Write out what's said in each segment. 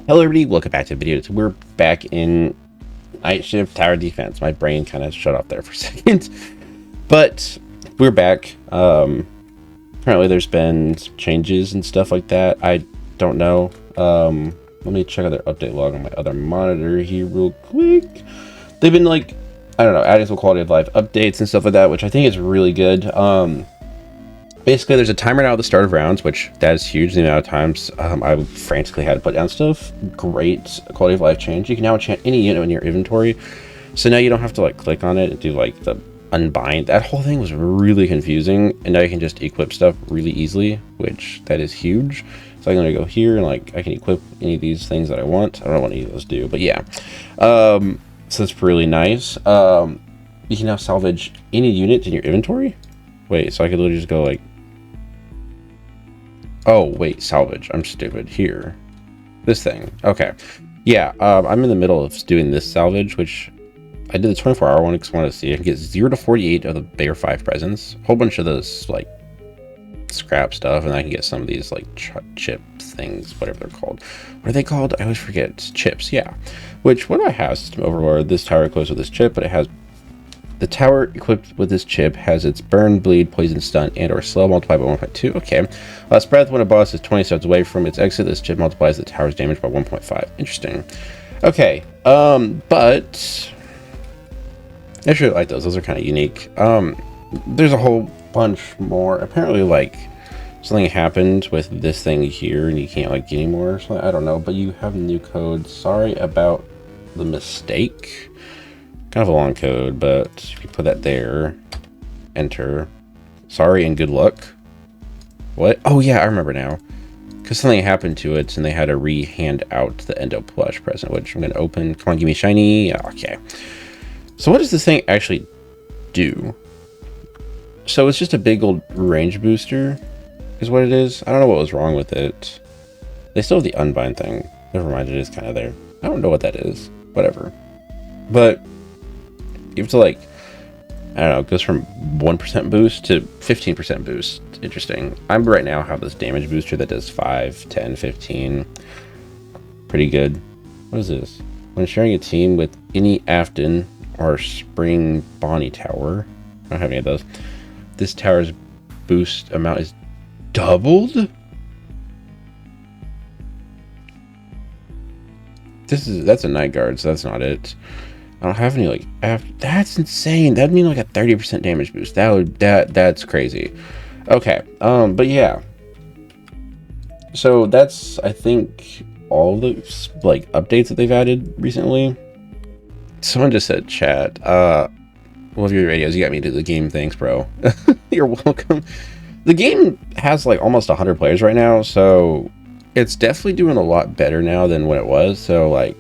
Hello everybody, welcome back to the video. So we're back in Nightshift Tower Defense. My brain kind of shut off there for a second. But we're back. Apparently there's been some changes and stuff like that. I don't know. Let me check out their update log on my other monitor here real quick. They've been like, I don't know, adding some quality of life updates and stuff like that, which I think is really good. Basically, there's a timer now at the start of rounds, which that is huge. The amount of times I frantically had to put down stuff. Great quality of life change. You can now enchant any unit in your inventory. So now you don't have to like click on it and do like the unbind. That whole thing was really confusing. And now you can just equip stuff really easily, which that is huge. So I'm going to go here and like I can equip any of these things that I want. I don't know what any of those do, but yeah. So it's really nice. You can now salvage any unit in your inventory. Wait, so I could literally just go like, oh, wait, salvage. I'm stupid. Here. This thing. Okay. Yeah, I'm in the middle of doing this salvage, which I did the 24-hour one because I wanted to see. I can get 0 to 48 of the Bear 5 presents. A whole bunch of those, like, scrap stuff, and I can get some of these, like, chip things, whatever they're called. What are they called? I always forget. It's chips, yeah. Which, what do I have? System Overlord. This tower equips with this chip, but it has... The tower equipped with this chip has its burn, bleed, poison, stun, and or slow multiplied by 1.2. Okay. Last breath, when a boss is 20 steps away from its exit, this chip multiplies the tower's damage by 1.5. Interesting. Okay. But I actually like those. Those are kind of unique. There's a whole bunch more. Apparently, like, something happened with this thing here, and you can't, like, get any more or something. I don't know, but you have new code. Sorry about the mistake. Kind of a long code, but if you put that there, enter. Sorry and good luck. What? Oh yeah, I remember now. Because something happened to it and they had to re-hand out the Endo plush present, which I'm going to open. Come on, give me shiny. Okay. So what does this thing actually do? So it's just a big old range booster is what it is. I don't know what was wrong with it. They still have the unbind thing. Never mind, it is kind of there. I don't know what that is. Whatever. But you have to, like, I don't know, it goes from 1% boost to 15% boost. Interesting. I right now have this damage booster that does 5, 10, 15. Pretty good. What is this? When sharing a team with any Afton or Spring Bonnie Tower, I don't have any of those, this tower's boost amount is doubled? That's a Night Guard, so that's not it. I don't have any, like, that's insane. That'd mean like a 30% damage boost. That's crazy. Okay, but yeah. So that's, I think, all the, like, updates that they've added recently. Someone just said, chat, love your radios. You got me to the game. Thanks, bro. You're welcome. The game has, like, almost 100 players right now, so it's definitely doing a lot better now than what it was. So, like,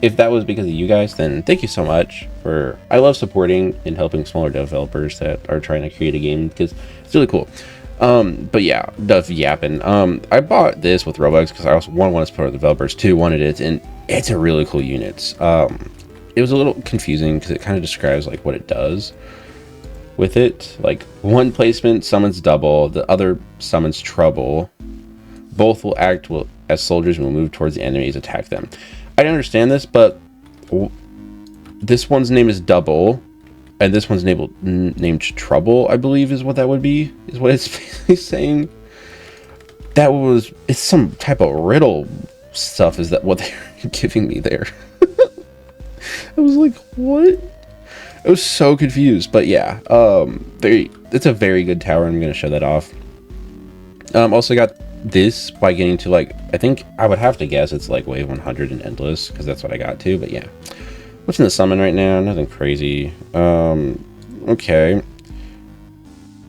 if that was because of you guys, then thank you so much for... I love supporting and helping smaller developers that are trying to create a game because it's really cool. But yeah, enough yapping. I bought this with Roblox because I also wanted to support developers, two wanted it, and it's a really cool unit. It was a little confusing because it kind of describes like what it does with it. Like one placement summons double, the other summons trouble. Both will act as soldiers will move towards the enemies attack them. I don't understand this, but this one's name is Double, and this one's named Trouble, I believe is what that would be, is what it's basically saying. It's some type of riddle stuff, is that what they're giving me there? I was like, what? I was so confused, but yeah, it's a very good tower, and I'm going to show that off. Also got this by getting to, like, I think I would have to guess it's like wave 100 and endless because that's what I got to, but yeah. What's in the summon right now? Nothing crazy. Okay.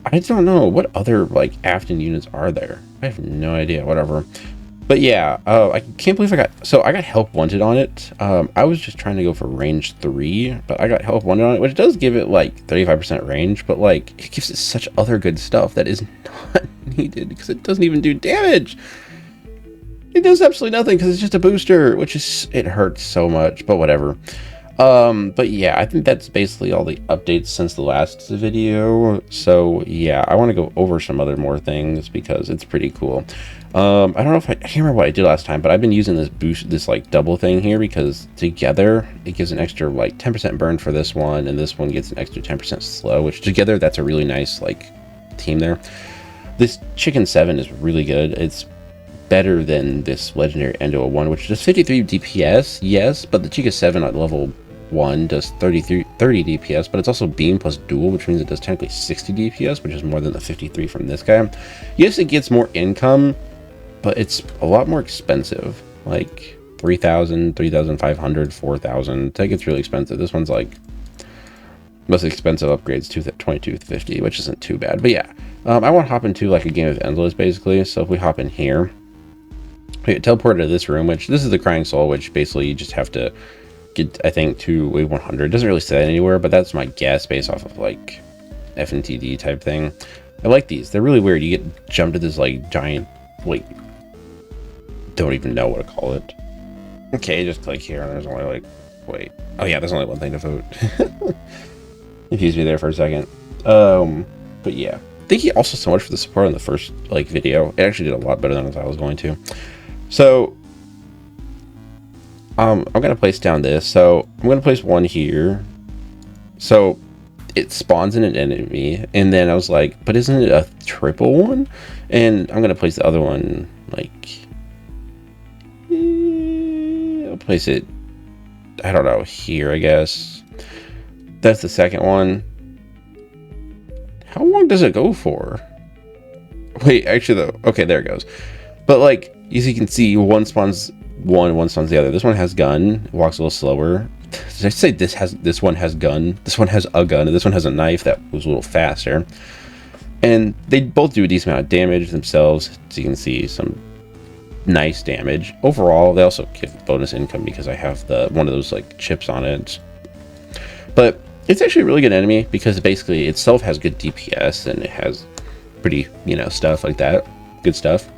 I don't know what other like Afton units are there. I have no idea. Whatever. But yeah, I can't believe I got help wanted on it. I was just trying to go for range 3, but I got help wanted on it, which does give it like 35% range, but like it gives it such other good stuff that is not needed because it doesn't even do damage. It does absolutely nothing because it's just a booster, which is, it hurts so much, but whatever. But yeah, I think that's basically all the updates since the last video. So yeah, I want to go over some other more things because it's pretty cool. I don't know if I can't remember what I did last time, but I've been using this boost, this like double thing here, because together it gives an extra like 10% burn for this one, and this one gets an extra 10% slow, which together that's a really nice like team there. This Chicken 7 is really good. It's better than this legendary Endo 1, which does 53 DPS, yes, but the Chica 7 at level 1 does 30 DPS, but it's also beam plus dual, which means it does technically 60 DPS, which is more than the 53 from this guy. Yes, it gets more income, but it's a lot more expensive, like 3,000, 3,500, 4,000. That gets really expensive. This one's like most expensive upgrades to 2250, which isn't too bad. But yeah, I want to hop into like a game of Endless basically. So if we hop in here, we get teleported to this room, which this is the Crying Soul, which basically you just have to get, I think, to wave 100. It doesn't really say that anywhere, but that's my guess based off of like FNTD type thing. I like these. They're really weird. You get jumped to this like giant, like, don't even know what to call it. Okay, just click here and there's only like, wait. Oh yeah, there's only one thing to vote. Confused me there for a second. But yeah. Thank you also so much for the support on the first like video. It actually did a lot better than I was going to. So I'm gonna place down this. So I'm gonna place one here. So it spawns in an enemy, and then I was like, but isn't it a triple one? And I'm gonna place the other one like, I'll place it, I don't know, here, I guess. That's the second one. How long does it go for? Wait, actually though, okay, there it goes. But like, as you can see, one spawns one spawns the other. This one has gun, walks a little slower. Did I say this one has gun? This one has a gun, and this one has a knife that was a little faster. And they both do a decent amount of damage themselves, so you can see some nice damage. Overall, they also give bonus income because I have the one of those like chips on it. But it's actually a really good enemy because basically itself has good DPS and it has pretty, you know, stuff like that. Good stuff.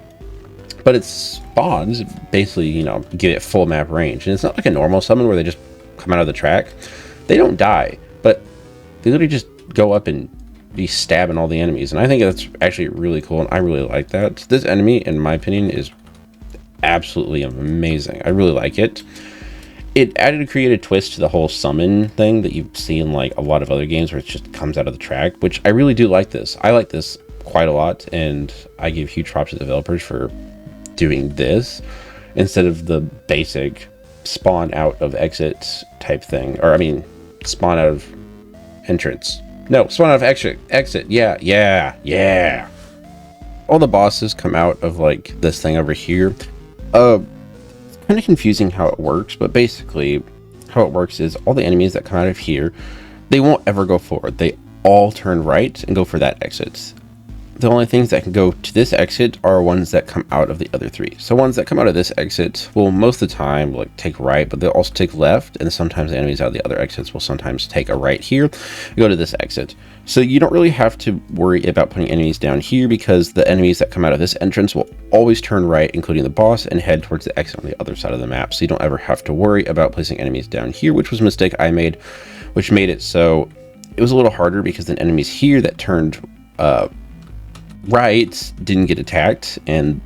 But its spawns basically, you know, give it full map range. And it's not like a normal summon where they just come out of the track. They don't die, but they literally just go up and be stabbing all the enemies. And I think that's actually really cool, and I really like that. This enemy, in my opinion, is absolutely amazing. I really like it. It added a creative twist to the whole summon thing that you've seen like a lot of other games where it just comes out of the track, which I really do like this. I like this quite a lot, and I give huge props to developers for doing this instead of the basic spawn out of exit type thing. Or I mean, spawn out of entrance. No, spawn out of exit. Yeah. All the bosses come out of like this thing over here. It's kind of confusing how it works, but basically how it works is all the enemies that come out of here, they won't ever go forward. They all turn right and go for that exit. The only things that can go to this exit are ones that come out of the other three. So ones that come out of this exit will most of the time like take right, but they'll also take left, and sometimes the enemies out of the other exits will sometimes take a right here and go to this exit. So you don't really have to worry about putting enemies down here because the enemies that come out of this entrance will always turn right, including the boss, and head towards the exit on the other side of the map. So you don't ever have to worry about placing enemies down here, which was a mistake I made, which made it so it was a little harder because then enemies here that turned right didn't get attacked, and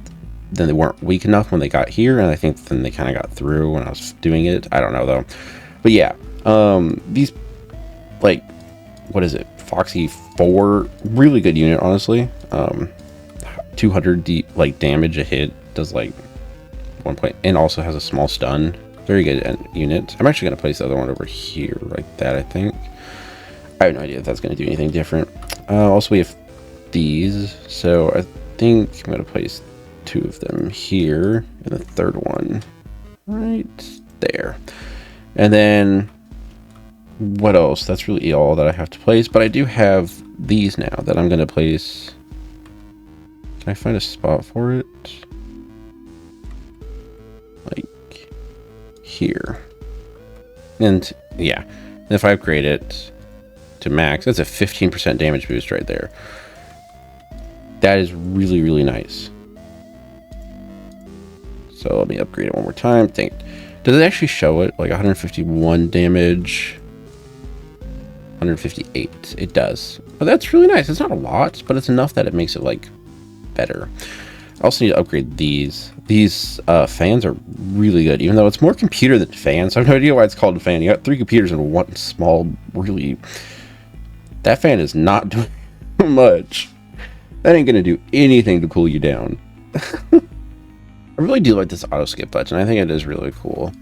then they weren't weak enough when they got here, and I think then they kind of got through when I was doing it. I don't know though, but yeah, these, like, what is it, Foxy 4, really good unit, honestly. 200 like damage a hit, does like 1 point, and also has a small stun. Very good unit. I'm actually going to place the other one over here like that. I think I have no idea if that's going to do anything different. Also we have these, so I think I'm going to place 2 of them here and the third one right there. And then what else? That's really all that I have to place, but I do have these now that I'm going to place. Can I find a spot for it? Like here. And yeah, and if I upgrade it to max, that's a 15% damage boost right there. That is really, really nice. So let me upgrade it one more time. Does it actually show it? Like 151 damage, 158. It does. But that's really nice. It's not a lot, but it's enough that it makes it like better. I also need to upgrade these. These fans are really good, even though it's more computer than fans. I have no idea why it's called a fan. You got 3 computers in one small, really... That fan is not doing much. That ain't gonna do anything to cool you down. I really do like this auto skip button. I think it is really cool.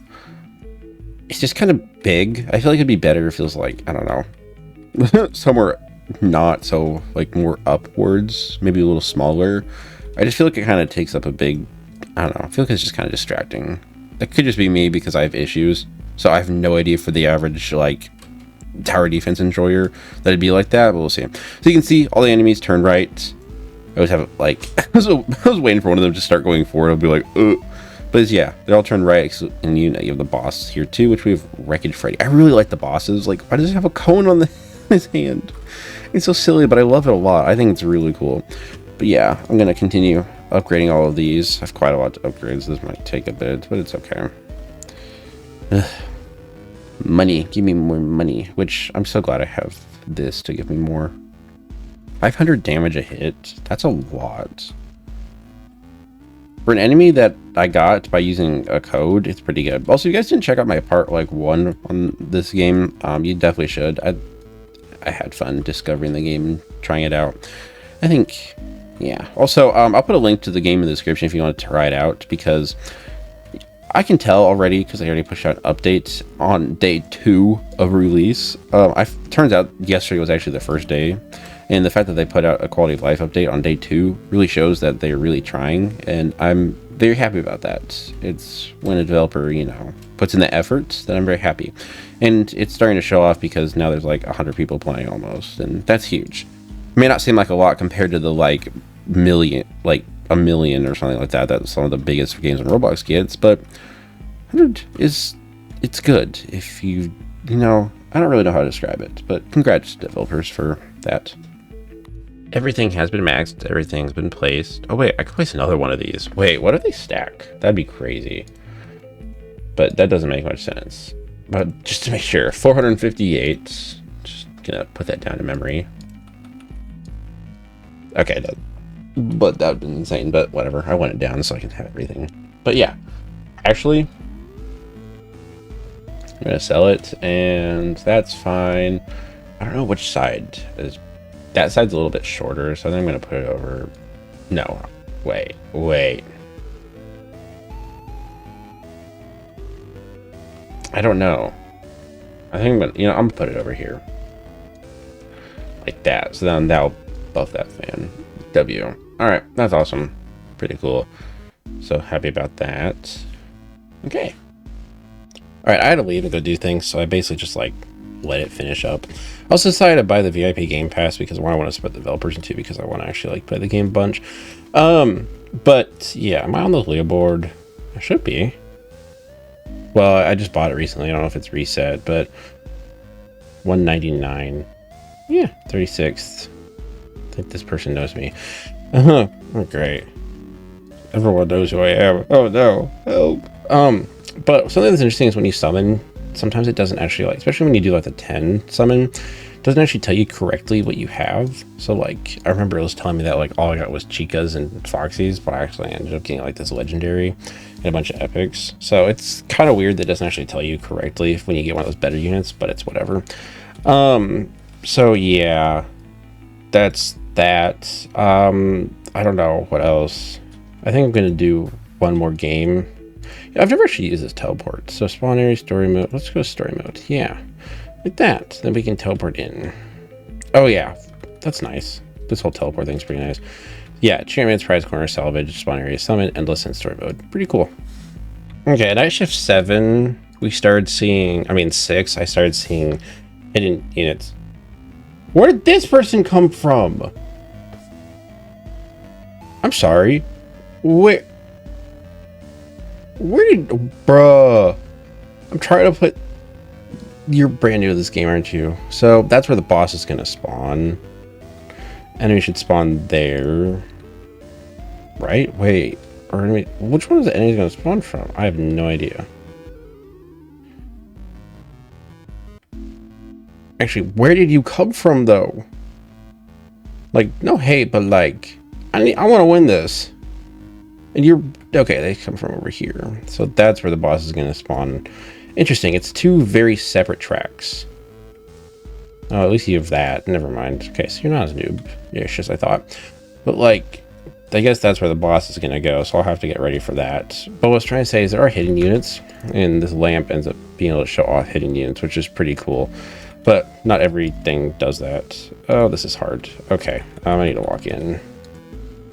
It's just kind of big. I feel like it'd be better if it was like, I don't know, somewhere not so like more upwards, maybe a little smaller. I just feel like it kind of takes up a big, I don't know, I feel like it's just kind of distracting. That could just be me because I have issues. So I have no idea for the average like tower defense enjoyer that it'd be like that, but we'll see. So you can see all the enemies turn right. I always have like, I was waiting for one of them to start going forward. I'll be like, ugh. But yeah, they all turn right, and you have the boss here too, which we have Wreckage Freddy. I really like the bosses. Like, why does it have a cone on his hand? It's so silly, but I love it a lot. I think it's really cool. But yeah, I'm gonna continue upgrading all of these. I have quite a lot to upgrade, so this might take a bit, but it's okay. Ugh. Money, give me more money, which I'm so glad I have this to give me more. 500 damage a hit, that's a lot. For an enemy that I got by using a code, it's pretty good. Also, if you guys didn't check out my part like 1 on this game, you definitely should. I had fun discovering the game and trying it out. I think, yeah. Also, I'll put a link to the game in the description if you want to try it out, because I can tell already, because I already pushed out updates on day 2 of release. Turns out yesterday was actually the first day. And the fact that they put out a quality of life update on day 2 really shows that they're really trying, and I'm very happy about that. It's when a developer, you know, puts in the effort that I'm very happy. And it's starting to show off because now there's like 100 people playing almost, and that's huge. It may not seem like a lot compared to the like a million or something like that. That's some of the biggest games on Roblox gets, but 100 it's good. If you know, I don't really know how to describe it, but congrats developers for that. Everything has been maxed. Everything's been placed. Oh wait, I could place another one of these. Wait, what if they stack? That'd be crazy. But that doesn't make much sense. But just to make sure, 458. Just gonna put that down to memory. Okay, but that would be insane. But whatever, I want it down so I can have everything. But yeah, actually, I'm gonna sell it, and that's fine. I don't know which side is. That side's a little bit shorter, so then I'm gonna put it over. No, wait. I don't know. I think I'm gonna put it over here, like that. So then that'll buff that fan. W. All right, that's awesome. Pretty cool. So happy about that. Okay. All right, I had to leave and go do things, so I basically just like let it finish up. I also decided to buy the VIP Game Pass because I want to spread the developers into, because I want to actually like play the game a bunch. But yeah, am I on the leaderboard? I should be. Well, I just bought it recently. I don't know if it's reset, but 199. Yeah, 36th. I think this person knows me. Oh, great. Everyone knows who I am. Oh no, help. But something that's interesting is when you summon, sometimes it doesn't actually, like, especially when you do like the 10 summon, it doesn't actually tell you correctly what you have. So like, I remember it was telling me that like all I got was Chicas and Foxies, but I actually ended up getting like this legendary and a bunch of epics. So it's kind of weird that it doesn't actually tell you correctly when you get one of those better units, but it's whatever. So yeah, that's that. I don't know what else. I think I'm gonna do one more game. I've never actually used this teleport. So spawn area, story mode. Let's go story mode. Yeah, like that. Then we can teleport in. Oh yeah, that's nice. This whole teleport thing's pretty nice. Yeah, Chairman's Prize Corner, Salvage, spawn area, summit, endless, and story mode. Pretty cool. Okay, at Nightshift 7, we started seeing, 6, I started seeing hidden units. Where did this person come from? I'm sorry. Where did, bruh? I'm trying to put, you're brand new to this game, aren't you? So that's where the boss is gonna spawn. Enemy should spawn there, right? Wait, or which one is the enemy gonna spawn from? I have no idea. Actually, where did you come from, though? Like, no hate, but like, I want to win this. And you're... Okay, they come from over here. So that's where the boss is going to spawn. Interesting. It's two very separate tracks. Oh, at least you have that. Never mind. Okay, so you're not as noob-ish as I thought. But, like, I guess that's where the boss is going to go, so I'll have to get ready for that. But what I was trying to say is there are hidden units, and this lamp ends up being able to show off hidden units, which is pretty cool. But not everything does that. Oh, this is hard. Okay, I need to walk in.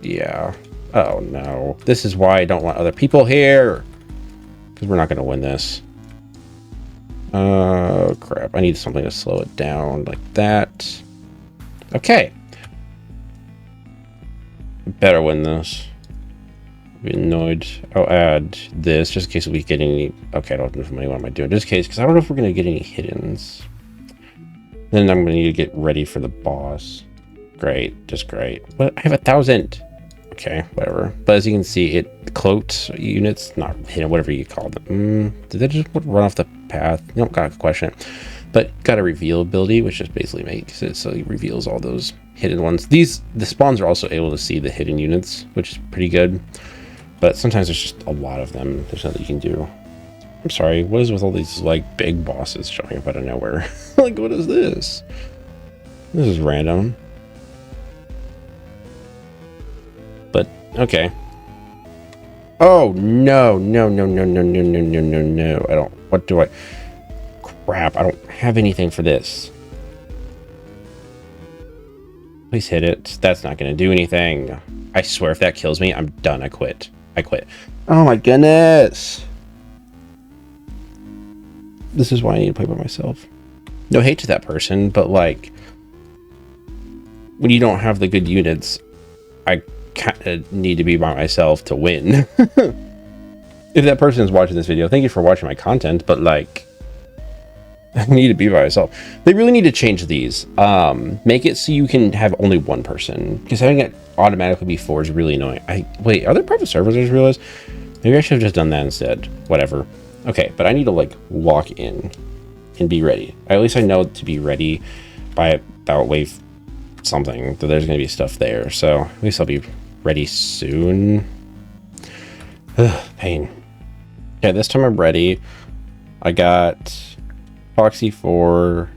Yeah. Oh, no. This is why I don't want other people here. Because we're not going to win this. Oh, crap. I need something to slow it down like that. Okay. Better win this. I'll be annoyed. I'll add this just in case we get any... Okay, I don't have money. What am I doing? Just in case, because I don't know if we're going to get any hiddens. Then I'm going to need to get ready for the boss. Great. Just great. What? I have 1,000. Okay, whatever. But as you can see, it cloaked units, not hidden, whatever you call them. Did they just run off the path? You don't got a question. But got a reveal ability, which just basically makes it so it reveals all those hidden ones. The spawns are also able to see the hidden units, which is pretty good. But sometimes there's just a lot of them. There's nothing you can do. I'm sorry, what is with all these like big bosses showing up out of nowhere? Like, what is this? This is random. But okay. Oh no, no, no, no, no, no, no, no, no, no. I don't... What do I... Crap, I don't have anything for this. Please hit it. That's not going to do anything. I swear if that kills me, I'm done. I quit. I quit. Oh my goodness. This is why I need to play by myself. No hate to that person, but like... When you don't have the good units, I kind of need to be by myself to win. If that person is watching this video, thank you for watching my content, but like... I need to be by myself. They really need to change these. Make it so you can have only one person. Because having it automatically be 4 is really annoying. Wait, are there private servers? I just realized. Maybe I should have just done that instead. Whatever. Okay, but I need to like walk in and be ready. At least I know to be ready by about wave something. That there's going to be stuff there. So at least I'll be ready soon. Ugh, pain. Okay, this time I'm ready. I got... Foxy 4.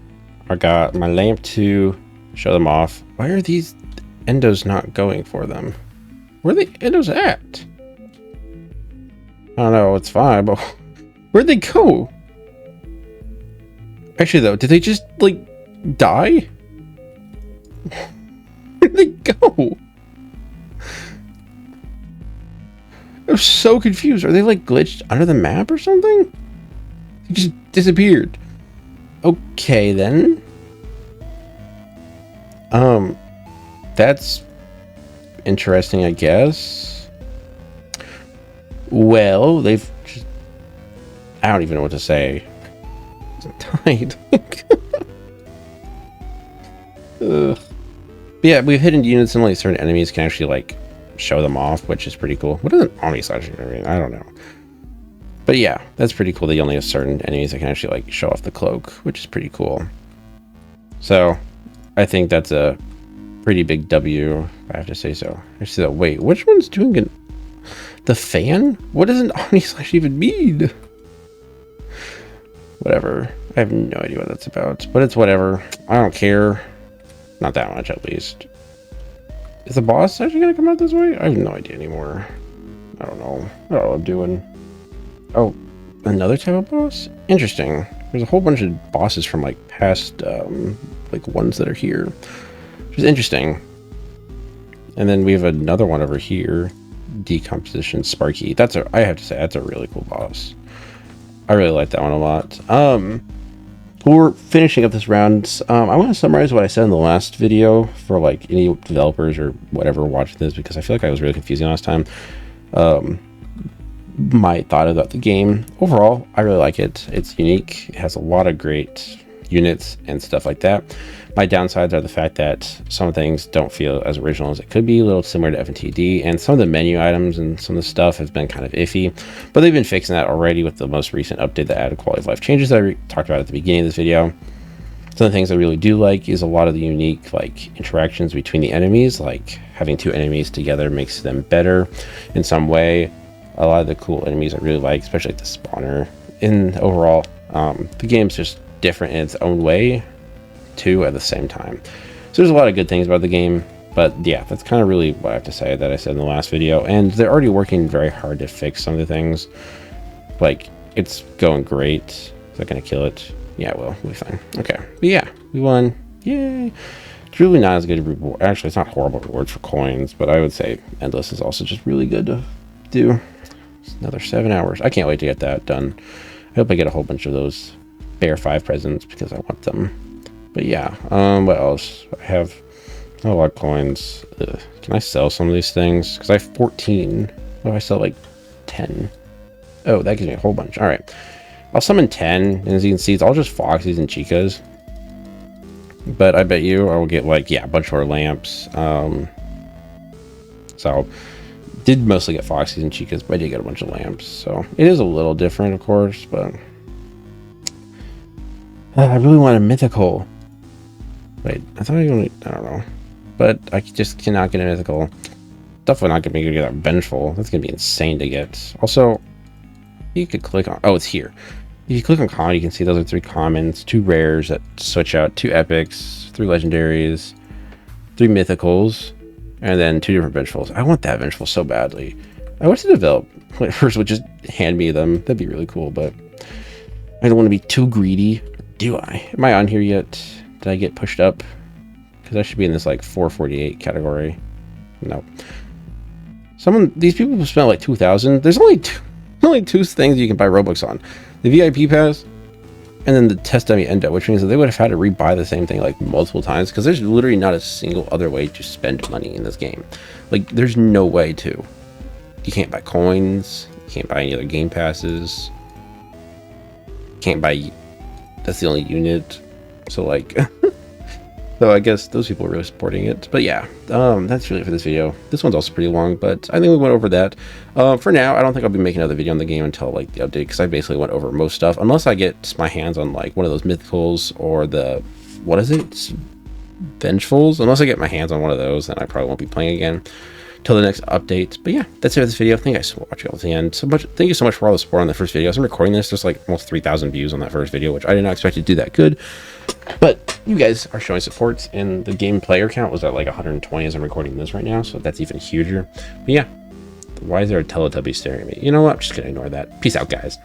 I got my lamp 2. Show them off. Why are these endos not going for them? Where are the endos at? I don't know. It's fine, but where'd they go? Actually, though, did they just like die? Where'd they go? I'm so confused. Are they like glitched under the map or something? They just disappeared. Okay, then. That's interesting, I guess. Well, they've just... I don't even know what to say. Died. Yeah, we've hidden units and like certain enemies can actually like show them off, which is pretty cool. What is an Omni Slash? I mean, I don't know. But yeah, that's pretty cool that you only have certain enemies that can actually like show off the cloak, which is pretty cool. So I think that's a pretty big W, if I have to say so. Actually, though, wait, which one's doing it? The fan? What does an Omni Slash even mean? Whatever. I have no idea what that's about, but it's whatever. I don't care. Not that much, at least. Is the boss actually going to come out this way? I have no idea anymore. I don't know. I don't know what I'm doing. Oh, another type of boss? Interesting. There's a whole bunch of bosses from like past like ones that are here, which is interesting. And then we have another one over here, Decomposition Sparky. That's I have to say that's a really cool boss. I really like that one a lot. We're finishing up this round. I want to summarize what I said in the last video for like any developers or whatever watching this, because I feel like I was really confusing last time. My thought about the game overall, I really like it. It's unique. It has a lot of great units and stuff like that. My downsides are the fact that some things don't feel as original as it could be, a little similar to FNTD, and some of the menu items and some of the stuff has been kind of iffy, but they've been fixing that already with the most recent update that added quality of life changes that I talked about at the beginning of this video. Some of the things I really do like is a lot of the unique like interactions between the enemies, like having two enemies together makes them better in some way. A lot of the cool enemies I really like, especially like the spawner. In overall, the game's just different in its own way too at the same time. So there's a lot of good things about the game, but yeah, that's kind of really what I have to say that I said in the last video. And they're already working very hard to fix some of the things. Like, it's going great. Is that gonna kill it? Yeah, it will. We'll be fine. Okay, but yeah, we won. Yay! It's really not as good a reward. Actually, it's not horrible rewards for coins, but I would say Endless is also just really good to do. It's another 7 hours. I can't wait to get that done. I hope I get a whole bunch of those Bear 5 presents because I want them. But yeah, what else? I have not a lot of coins. Can I sell some of these things? Because I have 14. What if I sell like 10? Oh, that gives me a whole bunch. All right. I'll summon 10, and as you can see, it's all just Foxies and Chicas. But I bet you I will get, like, yeah, a bunch more lamps. So, did mostly get Foxies and Chicas, but I did get a bunch of lamps. So, it is a little different, of course, but... I really want a mythical. Wait, I thought I only... I don't know. But I just cannot get a mythical. Definitely not going to be able to get that Vengeful. That's going to be insane to get. Also, you could click on... Oh, it's here. If you click on common, you can see those are 3 commons, 2 rares that switch out, 2 epics, 3 legendaries, 3 mythicals, and then 2 different Vengefuls. I want that Vengeful so badly. I wish the developers would just hand me them. That'd be really cool, but I don't want to be too greedy. Do I? Am I on here yet? Did I get pushed up? Because I should be in this like 448 category. No. These people have spent like 2,000. There's only two things you can buy Robux on. The VIP pass, and then the test dummy endo, which means that they would have had to rebuy the same thing like multiple times because there's literally not a single other way to spend money in this game. Like, there's no way to. You can't buy coins. You can't buy any other game passes. You can't buy... That's the only unit. So, like... So I guess those people are really supporting it. But yeah, that's really it for this video. This one's also pretty long, but I think we went over that. For now, I don't think I'll be making another video on the game until like the update, because I basically went over most stuff. Unless I get my hands on like one of those mythicals or the, what is it? Vengefuls? Unless I get my hands on one of those, then I probably won't be playing again till the next update. But yeah, that's it for this video. Thank you guys for watching all to the end. Thank you so much for all the support on the first video. As I'm recording this, there's like almost 3,000 views on that first video, which I did not expect to do that good. But you guys are showing support, and the game player count was at like 120 as I'm recording this right now, so that's even huger. But yeah, why is there a Teletubby staring at me? You know what? I'm just gonna ignore that. Peace out, guys.